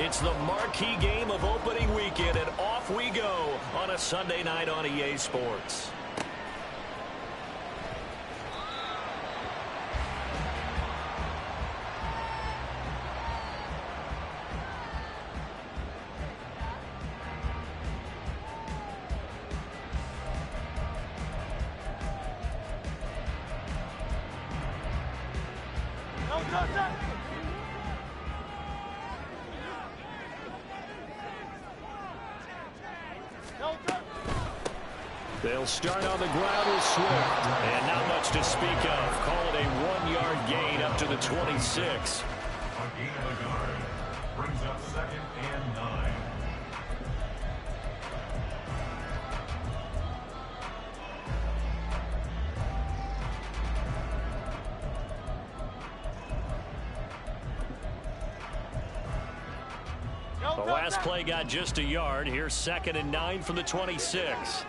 It's the marquee game of opening weekend, and off we go on a Sunday night on EA Sports. They'll start on the ground with Swift. And not much to speak of. Call it a 1-yard gain up to the 26. A gain of a yard brings up 2nd and 9. The last play got just a yard. Here's 2nd and 9 from the 26.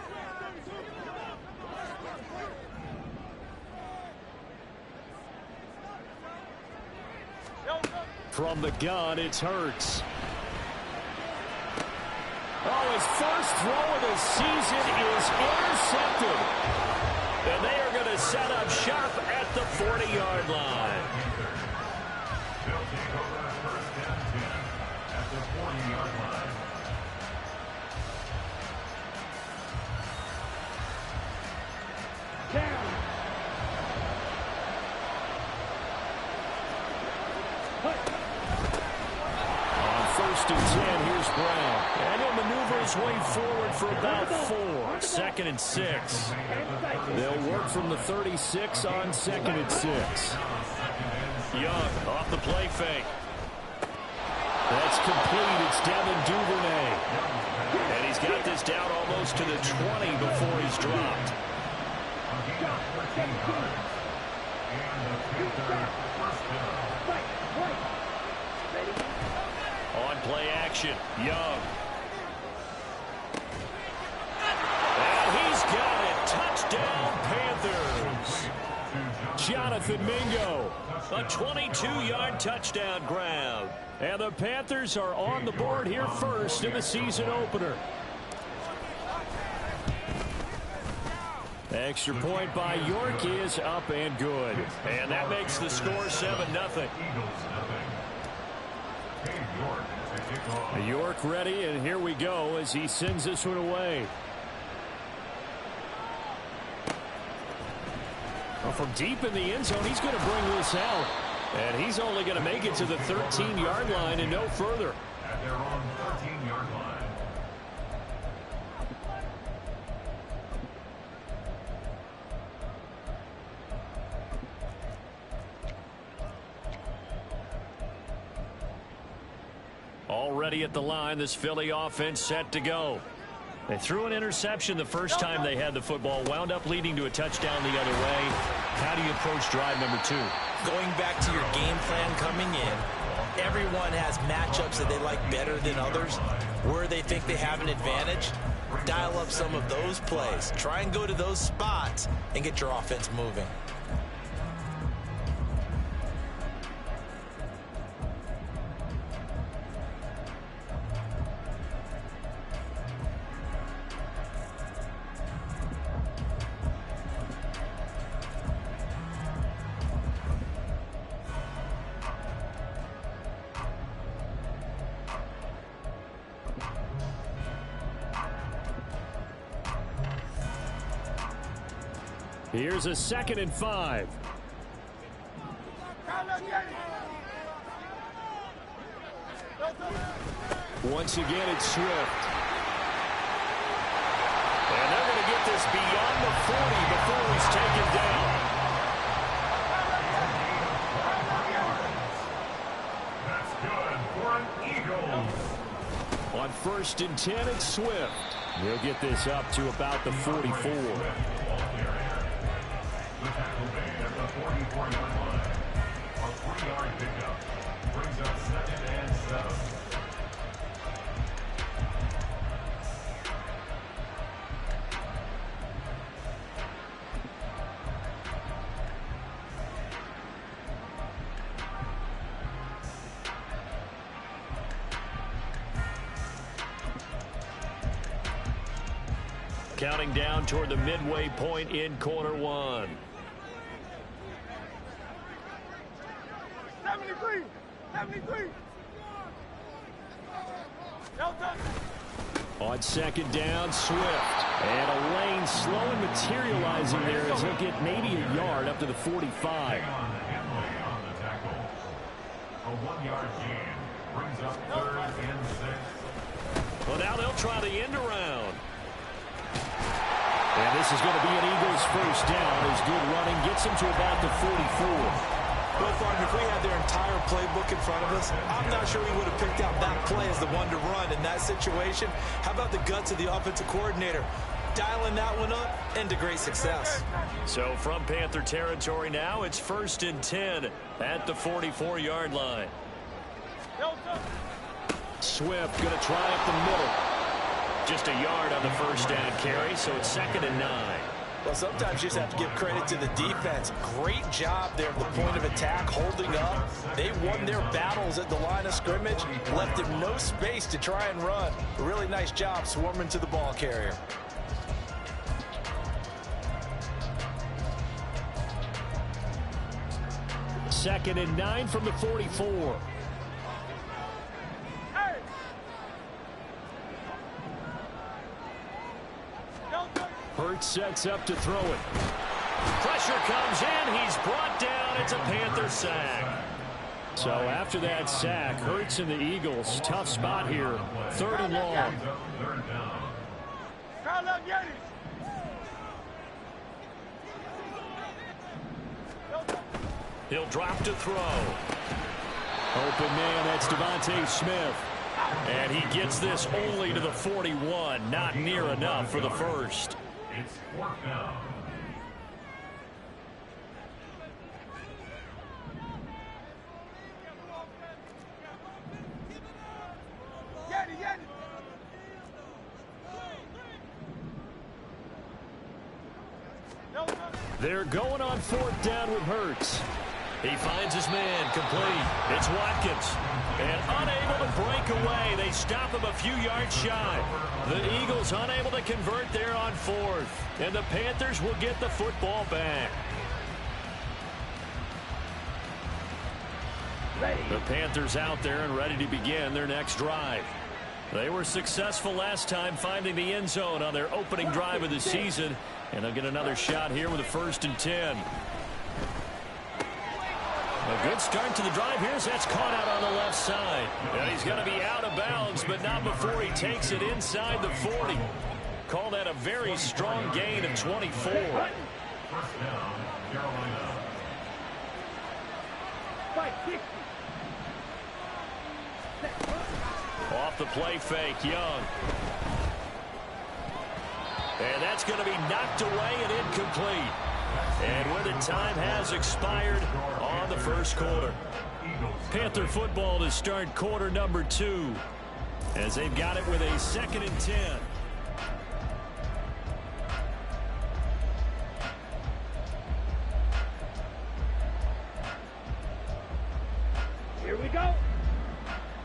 From the gun, it's Hurts. Oh, his first throw of the season is intercepted. And they are going to set up shop at the 40-yard line. They'll take over 1st and 10 at the 40-yard line. On 1st and 10, here's Brown. And he'll maneuver his way forward for about 4. 2nd and 6. They'll work from the 36 on 2nd and 6. Young off the play fake. That's complete. It's Devin Duvernay. And he's got this down almost to the 20 before he's dropped. On play action, Young. And he's got it. Touchdown, Panthers. Jonathan Mingo. A 22-yard touchdown grab. And the Panthers are on the board here first in the season opener. Extra point by York is up and good. And that makes the score 7-0. York ready, and here we go as he sends this one away. Well, from deep in the end zone, he's going to bring this out. And he's only going to make it to the 13-yard line and no further. At their own 13-yard line. Already at the line, this Philly offense set to go. They threw an interception the first time they had the football, wound up leading to a touchdown the other way. How do you approach drive number 2? Going back to your game plan coming in, everyone has matchups that they like better than others. Where they think they have an advantage, dial up some of those plays. Try and go to those spots and get your offense moving. Here's a 2nd and 5. Once again, it's Swift. And they're going to get this beyond the 40 before he's taken down. That's good for an Eagle. On 1st and 10, it's Swift. He'll get this up to about the 44. The tackle made at the 44-yard line. A 3-yard pickup brings up 2nd and 7. Counting down toward the midway point in quarter one. 73. 73. On second down, Swift. And a lane slowly materializing there as he'll get maybe a yard up to the 45. On the tackle. A 1-yard gain brings up 3rd and 6. Well, now they'll try the end around. And this is going to be an Eagles first down as good running gets them to about the 44. Well, Farm, if we had their entire playbook in front of us, I'm not sure we would have picked out that play as the one to run in that situation. How about the guts of the offensive coordinator? Dialing that one up into great success. So from Panther territory now, it's 1st and 10 at the 44-yard line. Swift going to try up the middle. Just a yard on the first down carry, so it's 2nd and 9. Well, sometimes you just have to give credit to the defense. Great job there at the point of attack, holding up. They won their battles at the line of scrimmage, left them no space to try and run. A really nice job swarming to the ball carrier. Second and 9 from the 44. Hurts sets up to throw it. Pressure comes in. He's brought down. It's a Panther sack. So after that sack, Hurts and the Eagles, tough spot here. 3rd and long. He'll drop to throw. Open man, that's Devontae Smith. And he gets this only to the 41. Not near enough for the first. It's 4th down. They're going on 4th down with Hurts. He finds his man, complete. It's Watkins. And unable to break away. They stop him a few yards shy. The Eagles unable to convert there on 4th. And the Panthers will get the football back. The Panthers out there and ready to begin their next drive. They were successful last time finding the end zone on their opening drive of the season. And they'll get another shot here with a 1st and 10. A good start to the drive here as that's caught out on the left side. And he's going to be out of bounds, but not before he takes it inside the 40. Call that a very strong gain of 24. 1st down, Carolina. Off the play fake, Young. And that's going to be knocked away and incomplete. And where the time has expired on the first quarter. Panther football to start quarter number 2 as they've got it with a 2nd and 10. Here we go.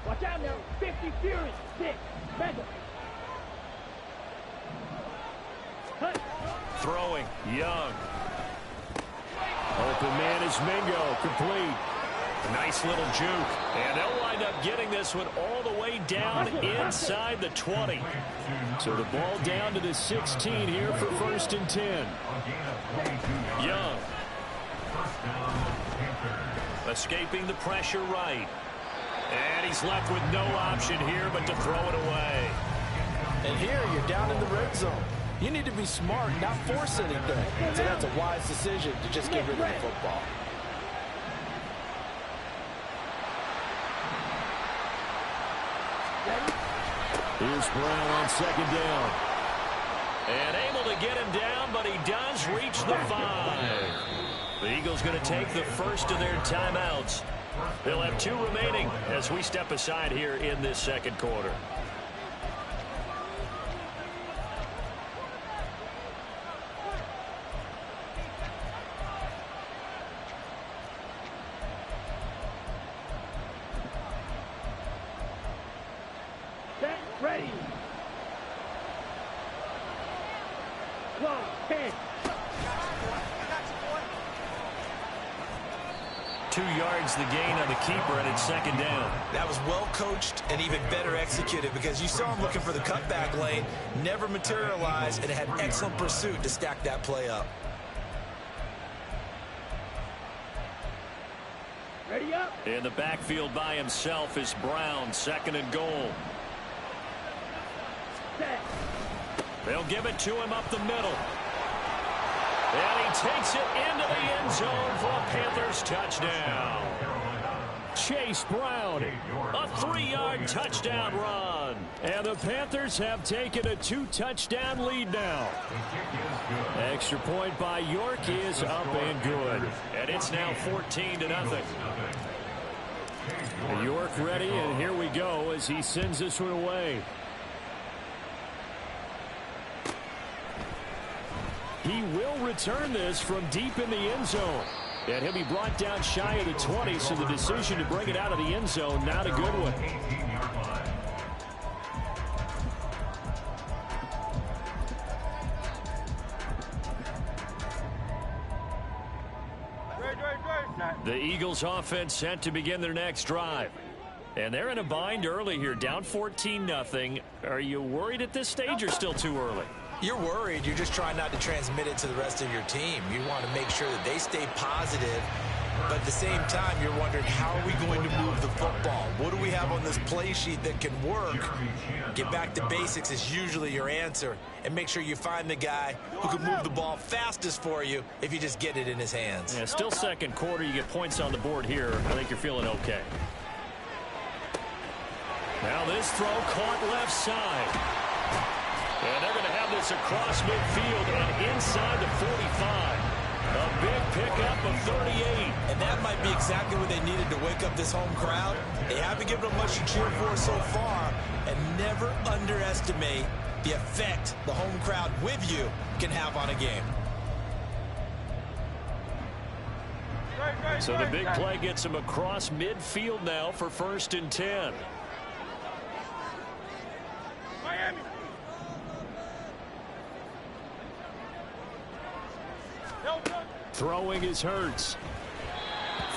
Watch out now. 50 Fury. 6. Panther. Throwing, Young. Open man is Mingo, complete. Nice little juke. And they'll wind up getting this one all the way down inside the 20. So the ball down to the 16 here for 1st and 10. Young. Escaping the pressure right. And he's left with no option here but to throw it away. And here you're down in the red zone. You need to be smart, not force anything. So that's a wise decision to just get rid of the football. Here's Brown on 2nd down. And able to get him down, but he does reach the 5. The Eagles going to take the first of their timeouts. They'll have 2 remaining as we step aside here in this second quarter. Ready. 12, 10. 2 yards the gain on the keeper, and it's second down. That was well coached and even better executed because you saw him looking for the cutback lane, never materialized, and had excellent pursuit to stack that play up. Ready up. In the backfield by himself is Brown, second and goal. Set. They'll give it to him up the middle. And he takes it into the end zone for a Panthers touchdown. Chase Brown, a 3-yard touchdown run. And the Panthers have taken a 2-touchdown lead now. Extra point by York is up and good. And it's now 14-0. York ready, and here we go as he sends this one away. He will return this from deep in the end zone. And he'll be brought down shy of the 20, so the decision to bring it out of the end zone, not a good one. The Eagles offense set to begin their next drive. And they're in a bind early here, down 14-0. Are you worried at this stage or still too early? You're worried. You're just trying not to transmit it to the rest of your team. You want to make sure that they stay positive. But at the same time, you're wondering, how are we going to move the football? What do we have on this play sheet that can work? Get back to basics is usually your answer. And make sure you find the guy who can move the ball fastest for you if you just get it in his hands. Yeah, still second quarter. You get points on the board here. I think you're feeling okay. Now this throw caught left side. And they're going to have this across midfield and inside the 45. A big pickup of 38. And that might be exactly what they needed to wake up this home crowd. They haven't given them much to cheer for so far. And never underestimate the effect the home crowd with you can have on a game. So the big play gets him across midfield now for 1st and 10. Miami. Throwing is Hurts.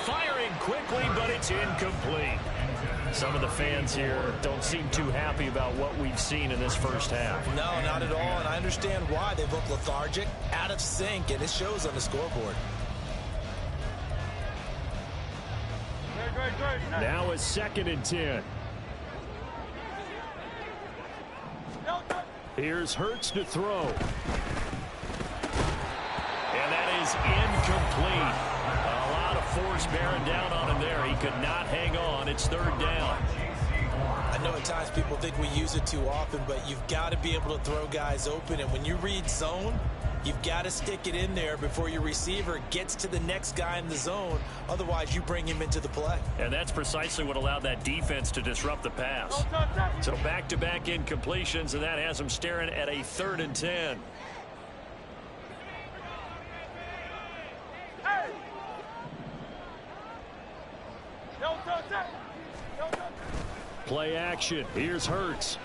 Firing quickly, but it's incomplete. Some of the fans here don't seem too happy about what we've seen in this first half. No, not at all, and I understand why. They look lethargic, out of sync, and it shows on the scoreboard. Now it's 2nd and 10. Here's Hurts to throw. And that is incomplete. A lot of force bearing down on him there. He could not hang on. It's 3rd down. I know at times people think we use it too often, but you've got to be able to throw guys open. And when you read zone, you've got to stick it in there before your receiver gets to the next guy in the zone. Otherwise, you bring him into the play. And that's precisely what allowed that defense to disrupt the pass. So back-to-back incompletions, and that has them staring at a 3rd and 10. Play action. Here's Hurts.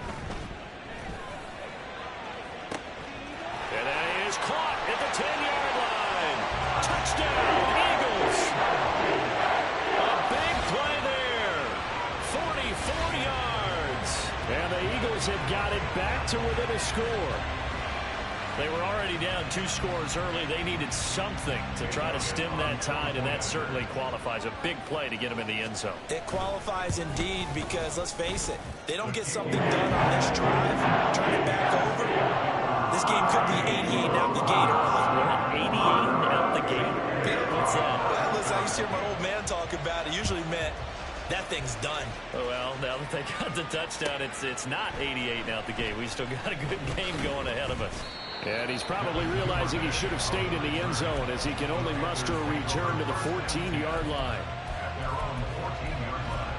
And that is caught at the 10-yard line. Touchdown, Eagles. A big play there. 44 yards. And the Eagles have got it back to within a score. They were already down 2 scores early. They needed something to try to stem that tide, and that certainly qualifies. A big play to get them in the end zone. It qualifies indeed because, let's face it, they don't get something done on this drive, turn it back over. This game could be 88 out the gate early. 88 out the gate? What's that? Well, listen, I used to hear my old man talk about it. Usually meant that thing's done. Well, now that they got the touchdown, it's not 88 out the gate. We still got a good game going ahead of us. And he's probably realizing he should have stayed in the end zone as he can only muster a return to the 14-yard line. At their own 14-yard line.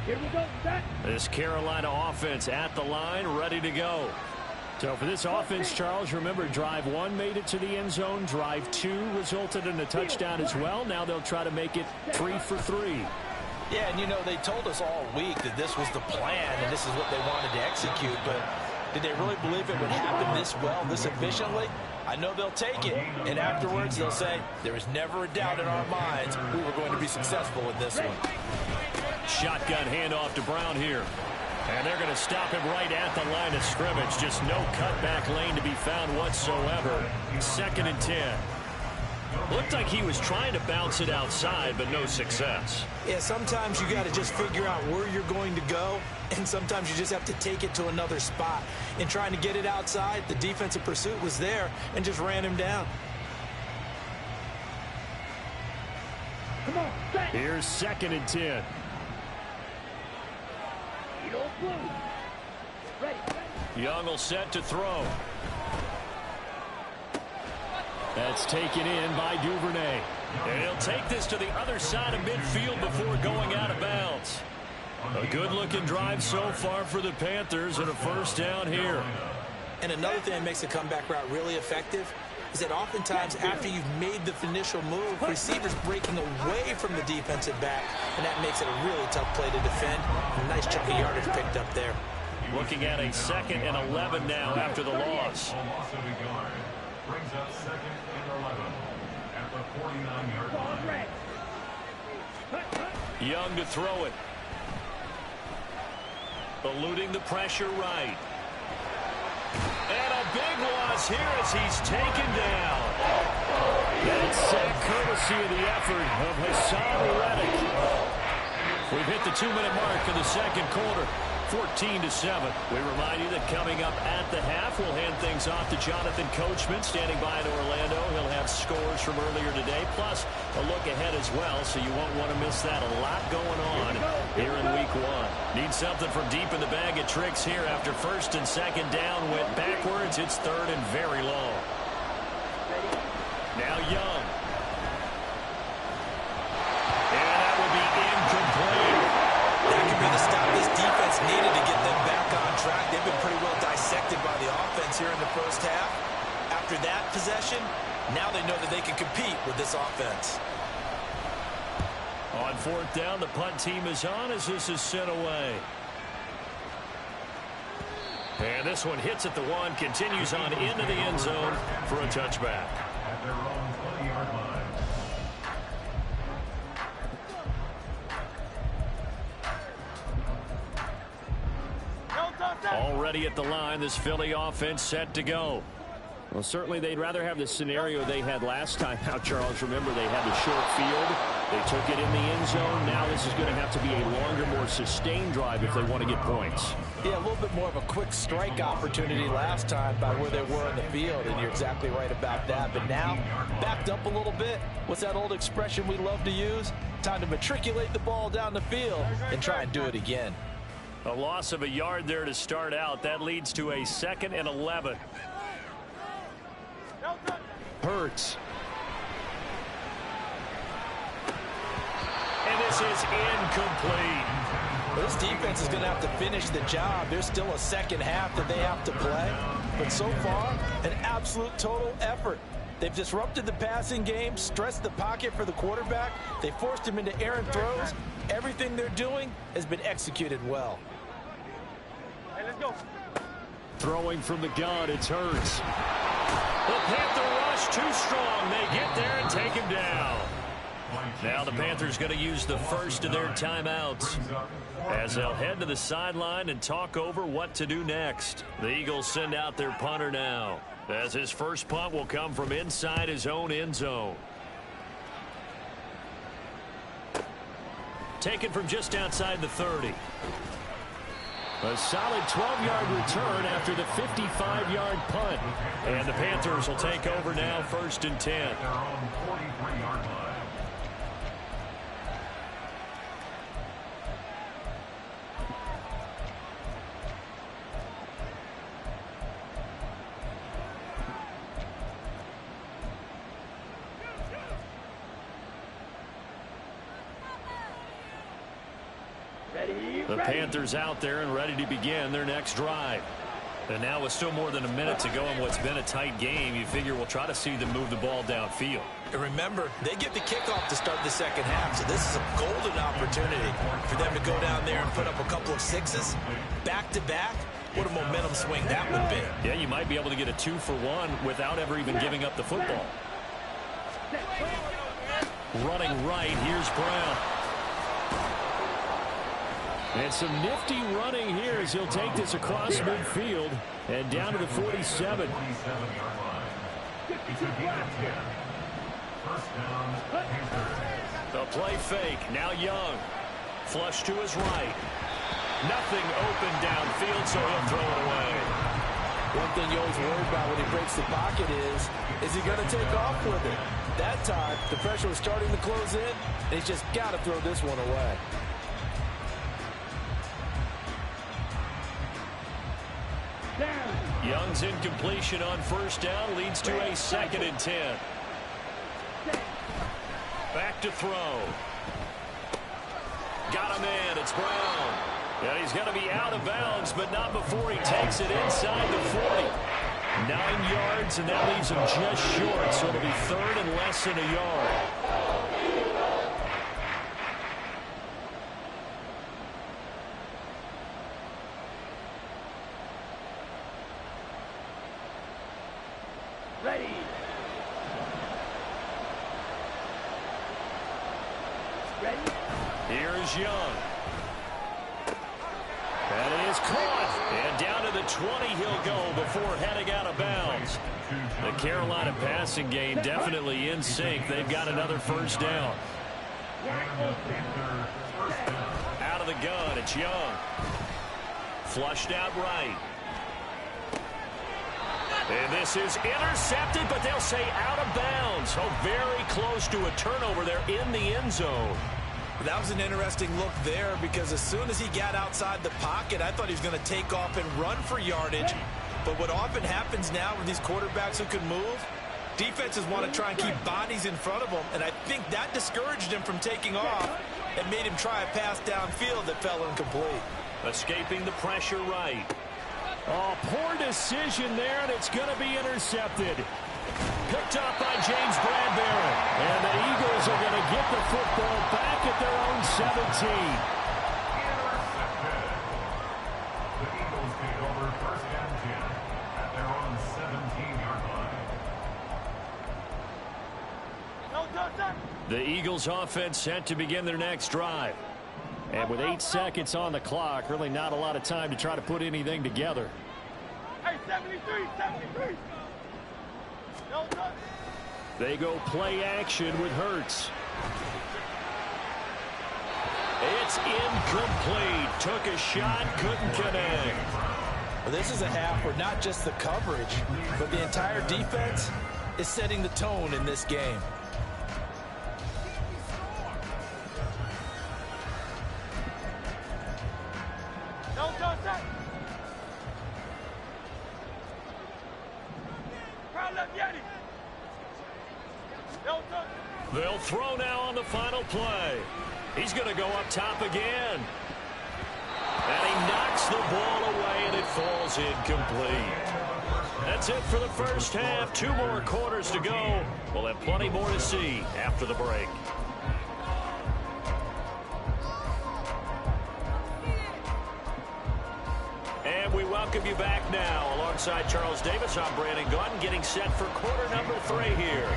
Here we go, set. This Carolina offense at the line, ready to go. So for this offense, Charles, remember, drive 1 made it to the end zone. Drive 2 resulted in a touchdown as well. Now they'll try to make it 3 for 3. Yeah, and you know, they told us all week that this was the plan and this is what they wanted to execute, but did they really believe it would happen this well, this efficiently? I know they'll take it, and afterwards they'll say, there was never a doubt in our minds we were going to be successful in this one. Shotgun handoff to Brown here. And they're going to stop him right at the line of scrimmage. Just no cutback lane to be found whatsoever. 2nd and 10. Looked like he was trying to bounce it outside, but no success. Yeah, sometimes you got to just figure out where you're going to go, and sometimes you just have to take it to another spot. In trying to get it outside, the defensive pursuit was there and just ran him down. Come on, set. Here's 2nd and 10. Ready. Young will set to throw. That's taken in by Duvernay. And he'll take this to the other side of midfield before going out of bounds. A good-looking drive so far for the Panthers and a first down here. And another thing that makes a comeback route really effective is that oftentimes after you've made the initial move, receivers breaking away from the defensive back, and that makes it a really tough play to defend. A nice chunk of yardage picked up there. Looking at a 2nd and 11 now after the loss. Brings up 2nd and 11 at the 49-yard line. Young to throw it. Eluding the pressure right. And a big loss here as he's taken down. That's sack courtesy of the effort of Haason Reddick. We've hit the 2-minute mark of the second quarter. 14-7. We remind you that coming up at the half, we'll hand things off to Jonathan Coachman standing by in Orlando. He'll have scores from earlier today, plus a look ahead as well, so you won't want to miss that. A lot going on here in week 1. Need something from deep in the bag of tricks here after 1st and 2nd down. Went backwards. It's 3rd and very long. Now Young. And that will be incomplete. That could be the stop this defense needed to get them back on track. They've been pretty well dissected by the offense here in the first half. After that possession, now they know that they can compete with this offense. On 4th down, the punt team is on as this is sent away. And this one hits at the 1, continues on into the end zone for a touchback. At their own 20-yard line. Already at the line, this Philly offense set to go. Well, certainly they'd rather have the scenario they had last time out, Charles. Remember, they had the short field. They took it in the end zone. Now this is going to have to be a longer, more sustained drive if they want to get points. Yeah, a little bit more of a quick strike opportunity last time by where they were in the field, and you're exactly right about that. But now, backed up a little bit. What's that old expression we love to use? Time to matriculate the ball down the field and try and do it again. A loss of a yard there to start out. That leads to a 2nd and 11. Hurts. And this is incomplete. Well, this defense is going to have to finish the job. There's still a second half that they have to play. But so far, an absolute total effort. They've disrupted the passing game, stressed the pocket for the quarterback. They forced him into errant throws. Everything they're doing has been executed well. Hey, let's go. Throwing from the gun, it's Hurts. The Panther rush too strong. They get there and take him down. Now the Panthers going to use the first of their timeouts as they'll head to the sideline and talk over what to do next. The Eagles send out their punter now, as his first punt will come from inside his own end zone. Taken from just outside the 30. A solid 12-yard return after the 55-yard punt. And the Panthers will take over now, 1st and 10. Their own 43-yard line. The Panthers out there and ready to begin their next drive. And now with still more than a minute to go in what's been a tight game, you figure we'll try to see them move the ball downfield. And remember, they get the kickoff to start the second half, so this is a golden opportunity for them to go down there and put up a couple of sixes back-to-back. What a momentum swing that would be. Yeah, you might be able to get a 2-for-1 without ever even giving up the football. Running right, here's Brown. And some nifty running here as he'll take this across midfield and down to the 47. The play fake, now Young. Flush to his right. Nothing open downfield, so he'll throw it away. One thing you always worry about when he breaks the pocket is he going to take off with it? That time, the pressure was starting to close in, and he's just got to throw this one away. Young's incompletion on first down leads to a 2nd and 10. Back to throw. Got him in. It's Brown. Yeah, he's going to be out of bounds, but not before he takes it inside the 40. 9 yards, and that leaves him just short, so it'll be 3rd and less than a yard. Ready. Ready. Here's Young. That is caught. And down to the 20 he'll go before heading out of bounds. The Carolina passing game definitely in sync. They've got another first down. Out of the gun, it's Young. Flushed out right. And this is intercepted, but they'll say out of bounds. So very close to a turnover there in the end zone. That was an interesting look there because as soon as he got outside the pocket, I thought he was going to take off and run for yardage. But what often happens now with these quarterbacks who can move, defenses want to try and keep bodies in front of them, and I think that discouraged him from taking off and made him try a pass downfield that fell incomplete. Escaping the pressure right. Oh, poor decision there, and it's going to be intercepted. Picked up by James Bradbury. And the Eagles are going to get the football back at their own 17. The Eagles take over 1st and 10 at their own 17-yard line. The Eagles offense set to begin their next drive. And with 8 seconds on the clock, really not a lot of time to try to put anything together. Hey, 73, 73. They go play action with Hurts. It's incomplete. Took a shot, couldn't connect. Well, this is a half where not just the coverage, but the entire defense is setting the tone in this game. They'll throw now on the final play. He's going to go up top again. And he knocks the ball away, and it falls incomplete. That's it for the first half. 2 more quarters to go. We'll have plenty more to see after the break. And we welcome you back now. Alongside Charles Davis, I'm Brandon Gaudin, getting set for quarter number 3 here.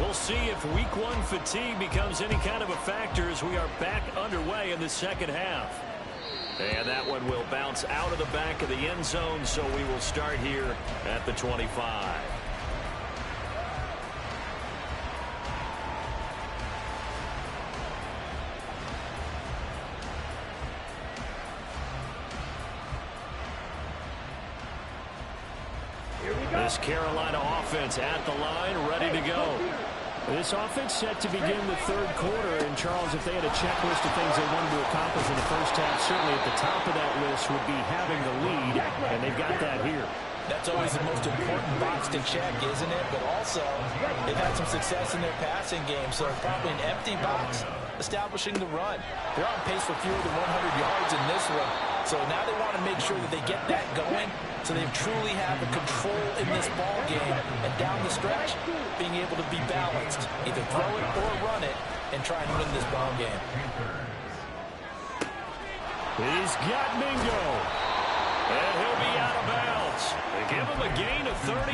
We'll see if week 1 fatigue becomes any kind of a factor as we are back underway in the second half. And that one will bounce out of the back of the end zone, so we will start here at the 25. This Carolina offense at the line, ready to go. This offense set to begin the 3rd quarter. And, Charles, if they had a checklist of things they wanted to accomplish in the first half, certainly at the top of that list would be having the lead, and they've got that here. That's always the most important box to check, isn't it? But also, they've had some success in their passing game, so probably an empty box establishing the run. They're on pace for fewer than 100 yards in this one, so now they want to make sure that they get that going so they truly have a control in this ball game, and down the stretch, being able to be balanced, either throw it or run it, and try and win this ball game. He's got Mingo. And he'll be out of bounds. They give him a gain of 38.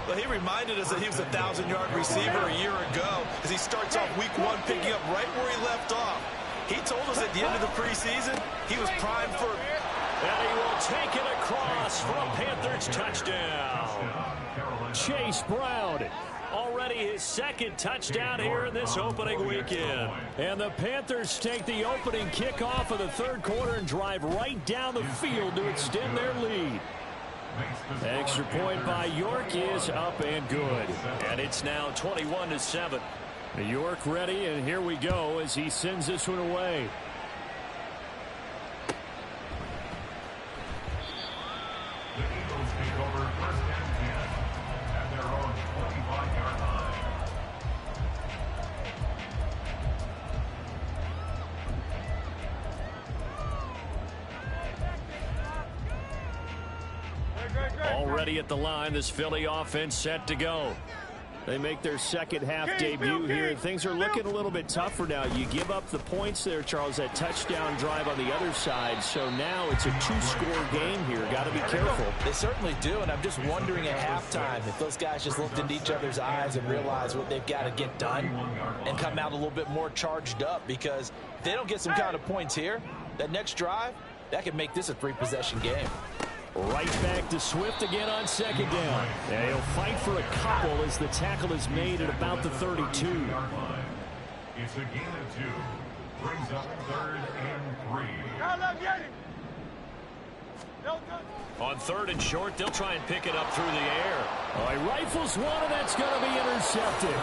Well, he reminded us that he was a 1,000-yard receiver a year ago as he starts off week 1 picking up right where he left off. He told us at the end of the preseason he was primed for... And he will take it across for a Panthers touchdown. Chase Brown. Already his second touchdown here in this opening weekend. And the Panthers take the opening kickoff of the third quarter and drive right down the field to extend their lead. Extra point by York is up and good. And it's now 21-7. York ready, and here we go as he sends this one away. The Eagles take over first and 10 at their own 25-yard line. Already at the line, this Philly offense set to go. They make their second half debut here. Things are looking a little bit tougher now. You give up the points there, Charles, that touchdown drive on the other side. So now it's a 2-score game here. Got to be careful. They certainly do, and I'm just wondering at halftime if those guys just looked into each other's eyes and realized what they've got to get done and come out a little bit more charged up, because if they don't get some kind of points here, that next drive, that could make this a 3-possession game. Right back to Swift again on second down. And he'll fight for a couple as the tackle is made at about the 32. It's a gain of 2. Brings up third and 3. On third and short, they'll try and pick it up through the air. Oh, he rifles one, and that's going to be intercepted.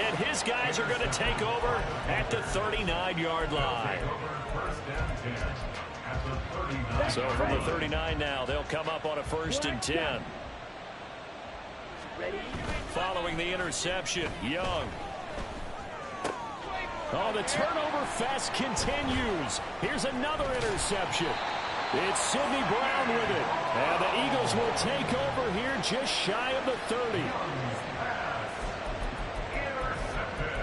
And his guys are going to take over at the 39-yard line. First and 10. So from the 39 now, they'll come up on a 1st and 10. Following the interception, Young. Oh, the turnover fest continues. Here's another interception. It's Sidney Brown with it. And the Eagles will take over here just shy of the 30. Intercepted.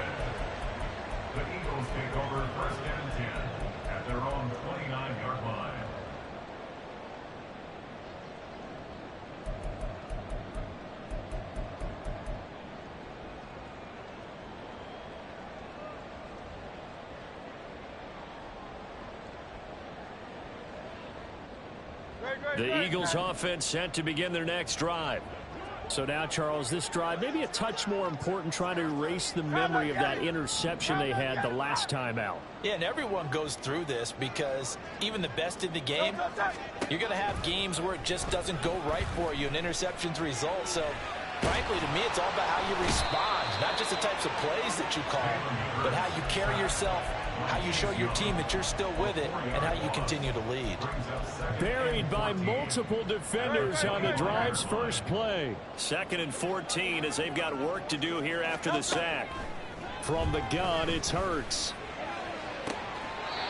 The Eagles take over first and 10 at their own 29-yard line. The Eagles offense set to begin their next drive. So now, Charles, this drive maybe a touch more important, trying to erase the memory of that interception they had the last time out. Yeah, and everyone goes through this, because even the best in the game, you're going to have games where it just doesn't go right for you, and interceptions result. So, frankly, to me, it's all about how you respond, not just the types of plays that you call, but how you carry yourself, how you show your team that you're still with it, and how you continue to lead. Buried by multiple defenders on the drive's first play. 2nd and 14 as they've got work to do here after the sack. From the gun, it's Hurts.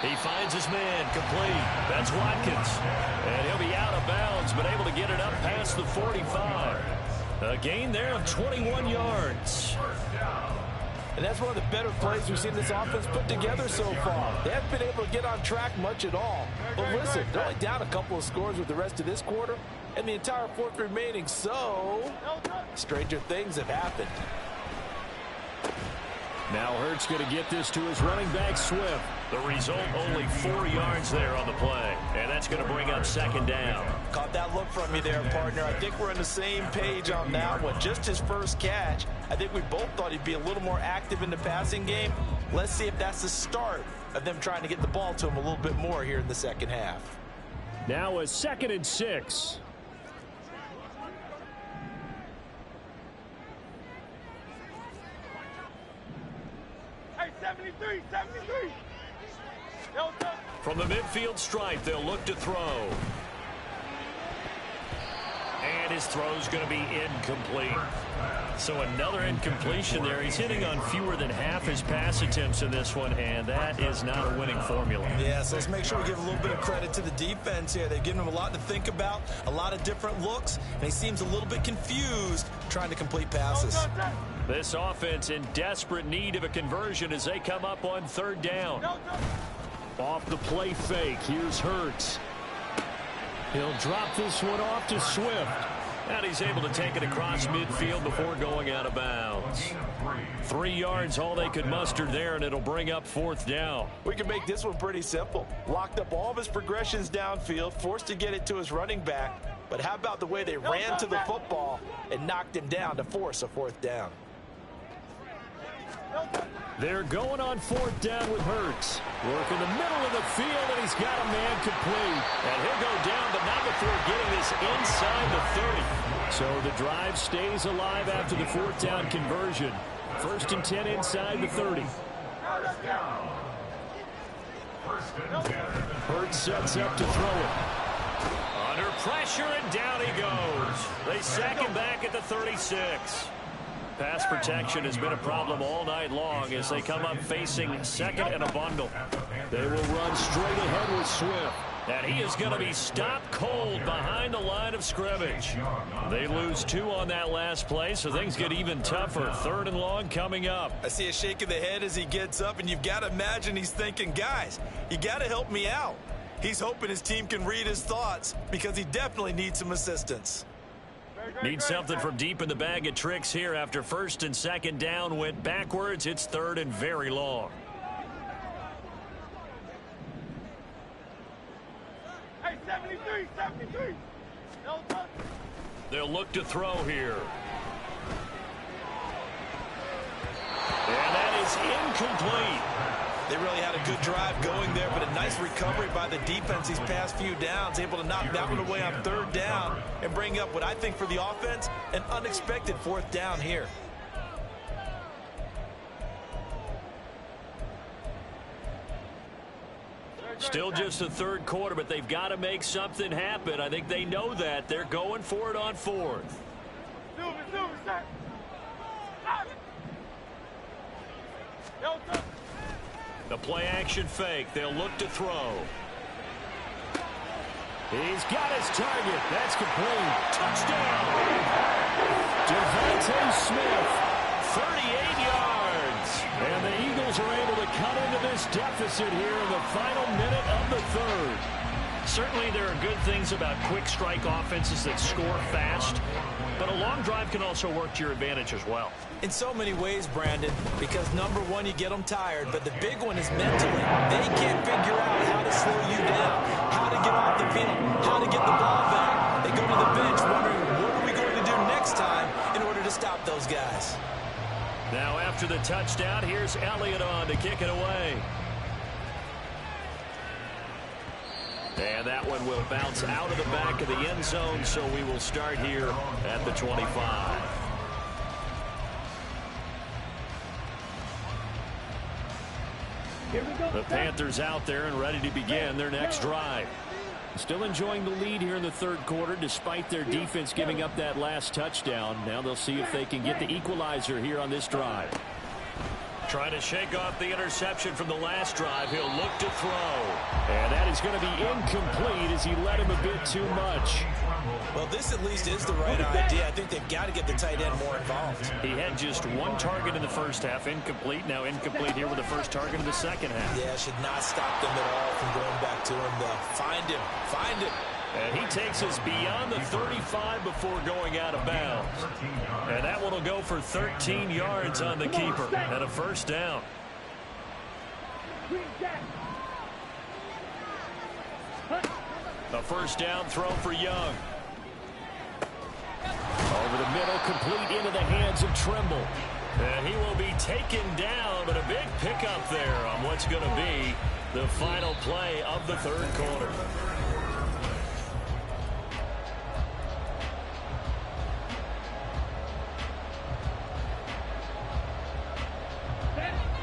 He finds his man complete. That's Watkins. And he'll be out of bounds, but able to get it up past the 45. A gain there of 21 yards. And that's one of the better plays we've seen this offense put together so far. They haven't been able to get on track much at all. But listen, they're only down a couple of scores with the rest of this quarter and the entire 4th remaining. So, stranger things have happened. Now Hurts going to get this to his running back, Swift. The result, only 4 yards there on the play. And that's going to bring up 2nd down. Caught that look from you there, partner. I think we're on the same page on that one. Just his first catch. I think we both thought he'd be a little more active in the passing game. Let's see if that's the start of them trying to get the ball to him a little bit more here in the second half. Now a 2nd and 6. Hey, 73. From the midfield stripe, they'll look to throw. His throw's going to be incomplete. So another incompletion there. He's hitting on fewer than half his pass attempts in this one, and that is not a winning formula. Yeah, so let's make sure we give a little bit of credit to the defense here. They've given him a lot to think about, a lot of different looks, and he seems a little bit confused trying to complete passes. This offense in desperate need of a conversion as they come up on third down. Off the play fake, here's Hurts. He'll drop this one off to Swift. And he's able to take it across midfield before going out of bounds. 3 yards, all they could muster there, and it'll bring up fourth down. We can make this one pretty simple. Locked up all of his progressions downfield, forced to get it to his running back. But how about the way they ran to the football and knocked him down to force a fourth down? They're going on fourth down with Hurts. Work in the middle of the field, and he's got a man complete. And he'll go down, but not before getting this inside the 30. So the drive stays alive after the fourth down conversion. 1st and 10 inside the 30. Hurts sets up to throw it. Under pressure, and down he goes. They sack him back at the 36. Pass protection has been a problem all night long as they come up facing second and a bundle. They will run straight ahead with Swift. And he is going to be stopped cold behind the line of scrimmage. They lose 2 on that last play, so things get even tougher. 3rd and long coming up. I see a shake of the head as he gets up, and you've got to imagine he's thinking, guys, you got to help me out. He's hoping his team can read his thoughts because he definitely needs some assistance. Need something from deep in the bag of tricks here after 1st and 2nd down went backwards. It's 3rd and very long. Hey, 73. They'll look to throw here. And that is incomplete. They really had a good drive going there, but a nice recovery by the defense these past few downs, able to knock that one away on 3rd down and bring up what I think for the offense, an unexpected 4th down here. Still just the 3rd quarter, but they've got to make something happen. I think they know that. They're going for it on 4th. The play action fake. They'll look to throw. He's got his target. That's complete. Touchdown. Devontae Smith, 38 yards. And the Eagles are able to cut into this deficit here in the final minute of the 3rd. Certainly there are good things about quick strike offenses that score fast, but a long drive can also work to your advantage as well. In so many ways, Brandon, because number one, you get them tired, but the big one is mentally. They can't figure out how to slow you down, how to get off the field, how to get the ball back. They go to the bench wondering, what are we going to do next time in order to stop those guys? Now after the touchdown, here's Elliott on to kick it away. And that one will bounce out of the back of the end zone, so we will start here at the 25. The Panthers out there and ready to begin their next drive. Still enjoying the lead here in the 3rd quarter despite their defense giving up that last touchdown. Now they'll see if they can get the equalizer here on this drive. Trying to shake off the interception from the last drive. He'll look to throw. And that is going to be incomplete as he led him a bit too much. Well, this at least is the right idea. I think they've got to get the tight end more involved. He had just 1 target in the first half. Incomplete. Now incomplete here with the first target in the second half. Yeah, should not stop them at all from going back to him, though. Find him. Find him. And he takes us beyond the 35 before going out of bounds. And that one will go for 13 yards on the keeper and a first down. A first down throw for Young. Over the middle, complete into the hands of Trimble. And he will be taken down, but a big pickup there on what's going to be the final play of the 3rd quarter.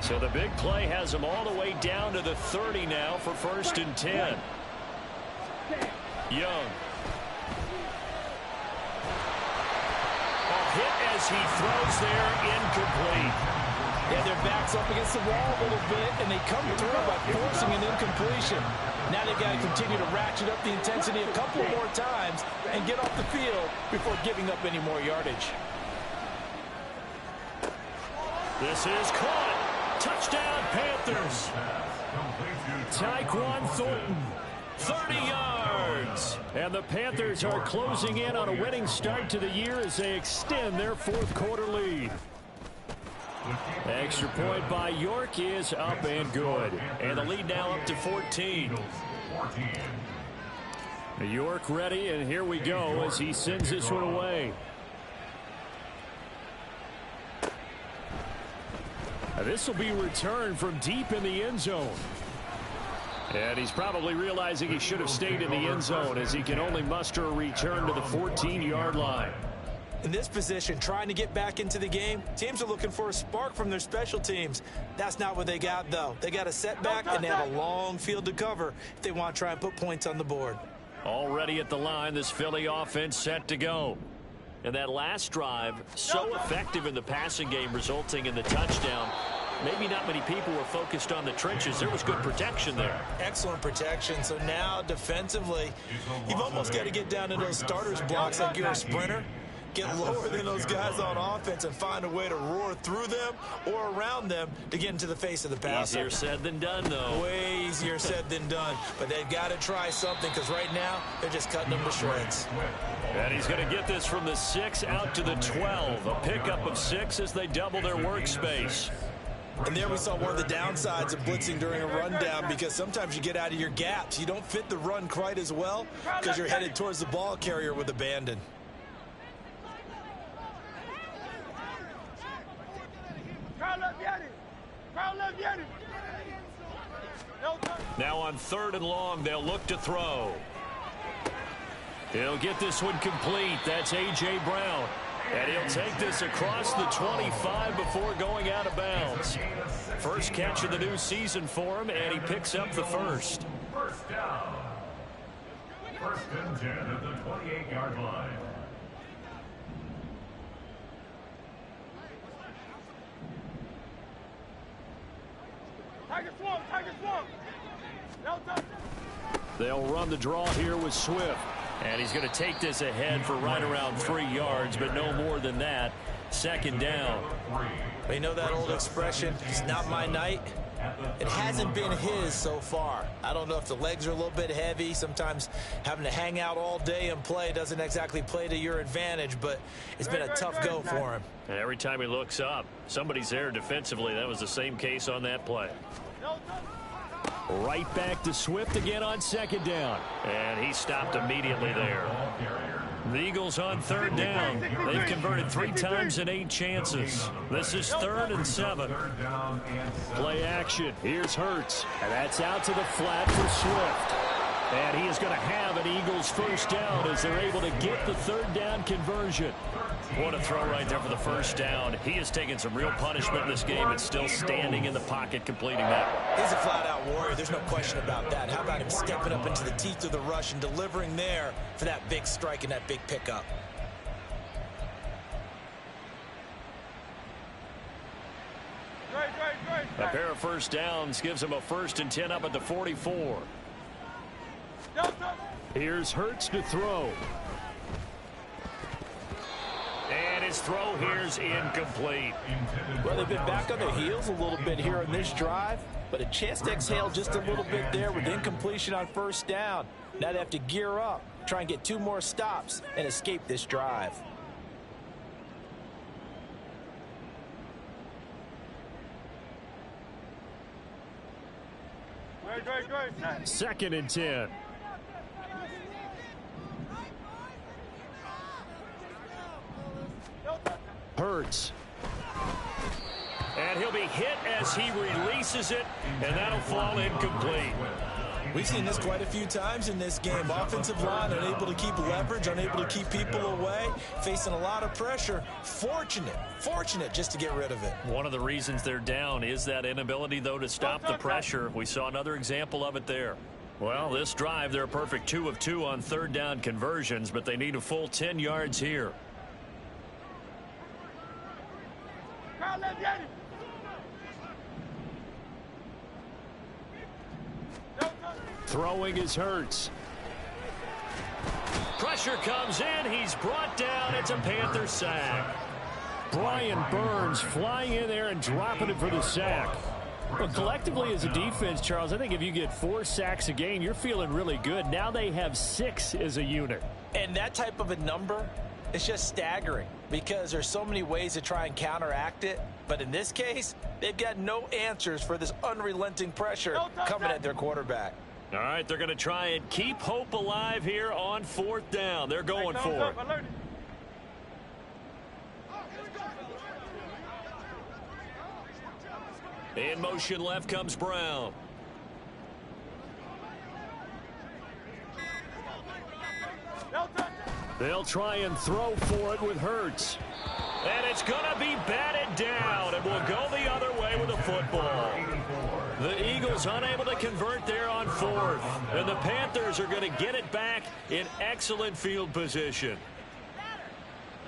So the big play has them all the way down to the 30 now for 1st and 10. Young. hit as he throws there, incomplete. Yeah, their back's up against the wall a little bit, and they come through by forcing an incompletion. Now they've got to continue to ratchet up the intensity a couple more times and get off the field before giving up any more yardage. This is caught. Touchdown, Panthers. Tyquan Thornton, 30 yards. And the Panthers are closing in on a winning start to the year as they extend their fourth quarter lead. Extra point by York is up and good. And the lead now up to 14. York ready, and here we go as he sends this one away. This will be returned from deep in the end zone. And he's probably realizing he should have stayed in the end zone as he can only muster a return to the 14-yard line. In this position, trying to get back into the game, teams are looking for a spark from their special teams. That's not what they got, though. They got a setback, and they have a long field to cover if they want to try and put points on the board. Already at the line, this Philly offense set to go. And that last drive, so effective in the passing game, resulting in the touchdown. Maybe not many people were focused on the trenches. There was good protection there. Excellent protection. So now, defensively, you've almost got to get down to those starters blocks like you're a sprinter. Get lower than those guys on offense and find a way to roar through them or around them to get into the face of the passer. Easier said than done, though. Way easier said than done. But they've got to try something because right now they're just cutting them to shreds. And he's going to get this from the 6 out to the 12. A pickup of 6 as they double their workspace. And there we saw one of the downsides of blitzing during a rundown because sometimes you get out of your gaps. You don't fit the run quite as well because you're headed towards the ball carrier with abandon. Now on 3rd and long, they'll look to throw. He'll get this one complete. That's A.J. Brown. And he'll take this across the 25 before going out of bounds. First catch of the new season for him, and he picks up the first. First down. 1st and 10 at the 28-yard line. They'll run the draw here with Swift. And he's going to take this ahead for right around 3 yards, but no more than that. 2nd down. You know that old expression, it's not my night? It hasn't been his so far. I don't know if the legs are a little bit heavy. Sometimes having to hang out all day and play doesn't exactly play to your advantage, but it's been a tough go for him. And every time he looks up, somebody's there defensively. That was the same case on that play. Right back to Swift again on 2nd down. And he stopped immediately there. The Eagles on 3rd down. They've converted 3 times in 8 chances. This is 3rd and 7. Play action. Here's Hurts. And that's out to the flat for Swift. And he is going to have an Eagles first down as they're able to get the 3rd down conversion. What a throw right there for the first down. He has taken some real punishment in this game and still standing in the pocket completing that. He's a flat-out warrior. There's no question about that. How about him stepping up into the teeth of the rush and delivering there for that big strike and that big pickup? A pair of first downs gives him a 1st and 10 up at the 44. Here's Hurts to throw. And his throw here's incomplete. Well, they've been back on their heels a little bit here on this drive, but a chance to exhale just a little bit there with incompletion on 1st down. Now they have to gear up, try and get 2 more stops and escape this drive. Great. 2nd and 10. Hurts. And he'll be hit as he releases it, and that'll fall incomplete. We've seen this quite a few times in this game. Offensive line unable to keep leverage, unable to keep people away, facing a lot of pressure. Fortunate just to get rid of it. One of the reasons they're down is that inability, though, to stop the pressure. We saw another example of it there. Well, this drive, they're a perfect 2 of 2 on 3rd down conversions, but they need a full 10 yards here. Throwing is Hurts. Pressure comes in. He's brought down. It's a Panther sack. Brian Burns flying in there and dropping it for the sack. Well, collectively as a defense, Charles, I think if you get 4 sacks a game, you're feeling really good. Now they have 6 as a unit. And that type of a number, it's just staggering because there's so many ways to try and counteract it. But in this case, they've got no answers for this unrelenting pressure coming at their quarterback. All right, they're going to try and keep hope alive here on 4th down. They're going for it. In motion left comes Brown. They'll try and throw for it with Hurts. And it's going to be batted down, and will go the other way with the football. The Eagles unable to convert there on 4th. And the Panthers are going to get it back in excellent field position.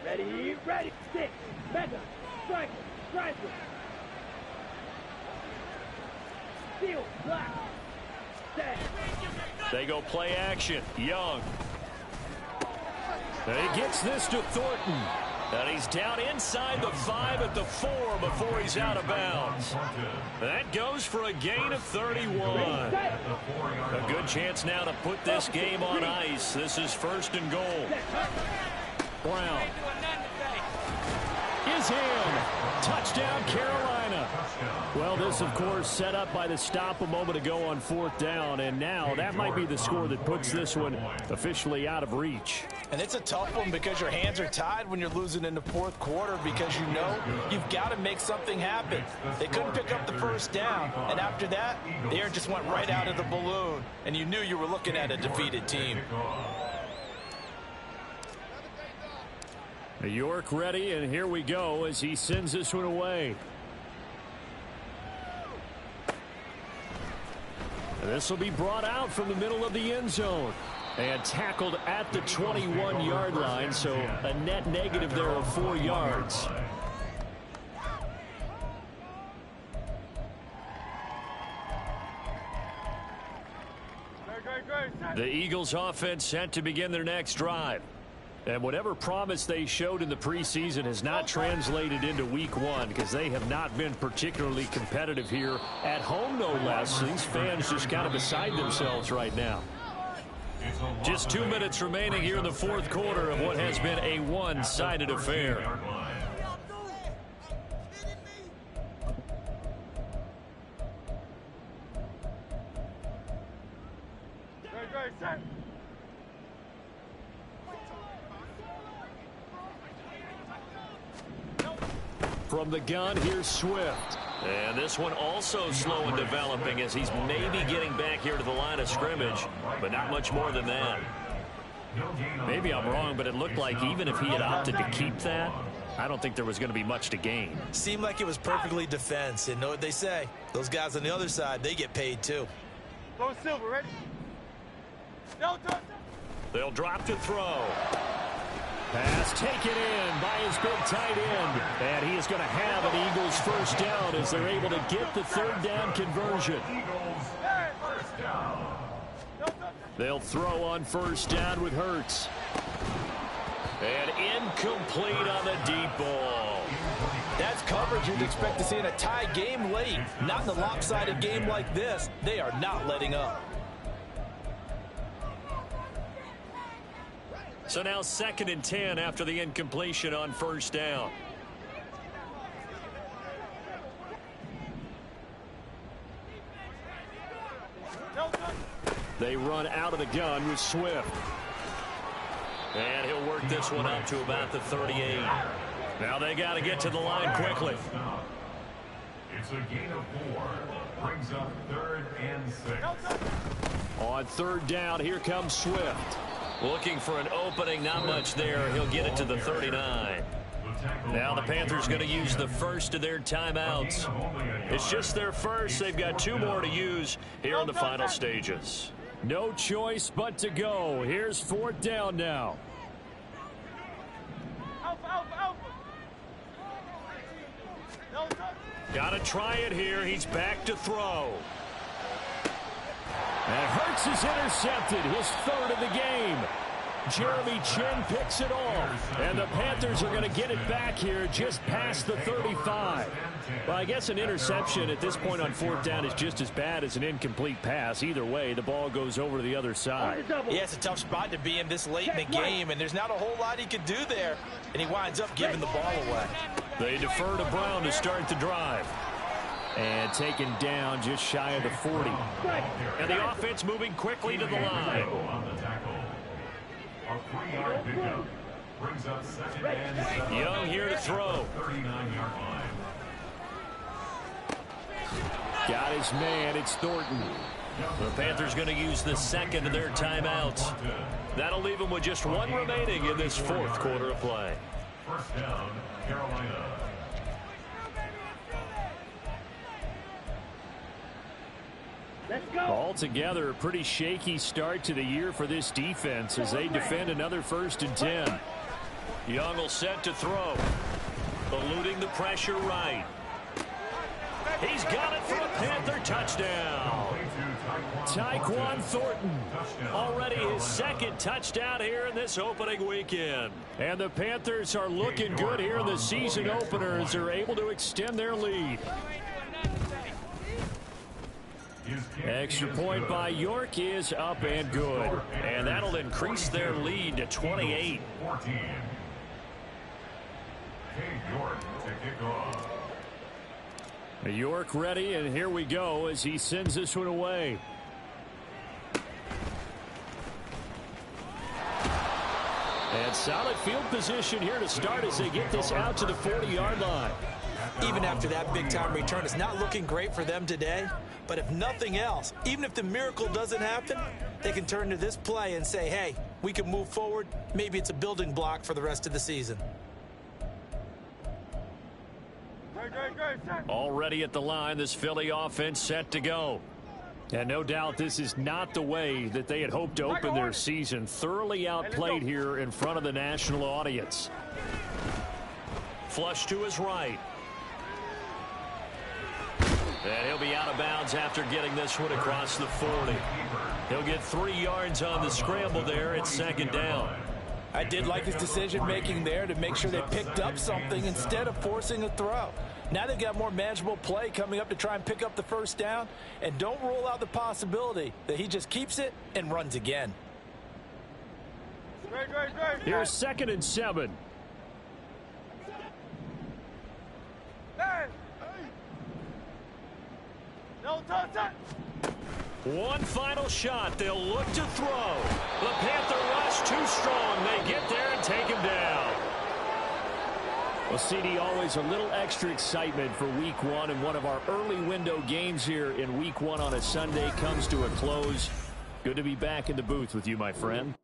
Ready, ready, stick, mega, striker, striker. Steal, block, set. They go play action. Young. And he gets this to Thornton. And he's down inside the 5 at the 4 before he's out of bounds. That goes for a gain of 31. A good chance now to put this game on ice. This is 1st and goal. Brown is in. Touchdown, Carolina. Well, this, of course, set up by the stop a moment ago on 4th down, and now that might be the score that puts this one officially out of reach. And it's a tough one because your hands are tied when you're losing in the 4th quarter because you know you've got to make something happen. They couldn't pick up the 1st down, and after that, the air just went right out of the balloon, and you knew you were looking at a defeated team. York ready, and here we go as he sends this one away. This will be brought out from the middle of the end zone and tackled at the 21-yard line, so a net negative there of 4 yards. The Eagles offense set to begin their next drive. And whatever promise they showed in the preseason has not translated into week 1 because they have not been particularly competitive here at home, no less. These fans just kind of beside themselves right now. Just 2 minutes remaining here in the 4th quarter of what has been a one-sided affair. From the gun, here's Swift. And this one also slow in developing as he's maybe getting back here to the line of scrimmage, but not much more than that. Maybe I'm wrong, but it looked like even if he had opted to keep that, I don't think there was going to be much to gain. Seemed like it was perfectly defense, and know what they say. Those guys on the other side, they get paid too. Go Silver, ready? They'll drop to throw. Pass taken in by his big tight end. And he is going to have an Eagles 1st down as they're able to get the 3rd down conversion. They'll throw on 1st down with Hurts. And incomplete on the deep ball. That's coverage you'd expect to see in a tie game late. Not in a lopsided game like this. They are not letting up. So now 2nd and 10 after the incompletion on 1st down. They run out of the gun with Swift. And he'll work this one up to about the 38. Now they got to get to the line quickly. It's a gain of 4. Brings up 3rd and 6. On 3rd down, here comes Swift. Looking for an opening, not much there. He'll get it to the 39. Now the Panthers going to use the first of their timeouts. It's just their first. They've got 2 more to use here in the final stages. No choice but to go. Here's 4th down now. Got to try it here. He's back to throw. And Hurts is intercepted, his third of the game. Jeremy Chinn picks it off, and the Panthers are going to get it back here just past the 35. Well, I guess an interception at this point on fourth down is just as bad as an incomplete pass. Either way, the ball goes over to the other side. Yeah, it's a tough spot to be in this late in the game, and there's not a whole lot he could do there, and he winds up giving the ball away. They defer to Brown to start the drive. And taken down just shy of the 40. And the offense moving quickly to the line. A 3-yard pickup brings up second and 7. Young here to throw. 39-yard line. Got his man. It's Thornton. The Panthers going to use the second of their timeouts. That'll leave them with just one remaining in this fourth quarter of play. First down, Carolina. Let's go. Altogether, a pretty shaky start to the year for this defense as they defend another 1st and 10. Young will set to throw. Eluding the pressure right. He's got it for a Panther touchdown. Tyquan Thornton, already his second touchdown here in this opening weekend. And the Panthers are looking good here in the season opener as they're able to extend their lead. Extra point by York is up and good. And that'll increase their lead to 28. 14. York to kick off. York ready, and here we go as he sends this one away. And solid field position here to start as they get this out to the 40-yard line. Even after that big-time return, it's not looking great for them today. But if nothing else, even if the miracle doesn't happen, they can turn to this play and say, hey, we can move forward. Maybe it's a building block for the rest of the season. Already at the line, this Philly offense set to go. And no doubt this is not the way that they had hoped to open their season. Thoroughly outplayed here in front of the national audience. Flush to his right. And he'll be out of bounds after getting this one across the 40. He'll get 3 yards on the scramble there at second down. I did like his decision-making there to make sure they picked up something instead of forcing a throw. Now they've got more manageable play coming up to try and pick up the first down. And don't rule out the possibility that he just keeps it and runs again. Here's 2nd and 7. One final shot. They'll look to throw. The Panther rush too strong. They get there and take him down. Well, CD, always a little extra excitement for week one, and one of our early window games here in week one on a Sunday comes to a close. Good to be back in the booth with you, my friend.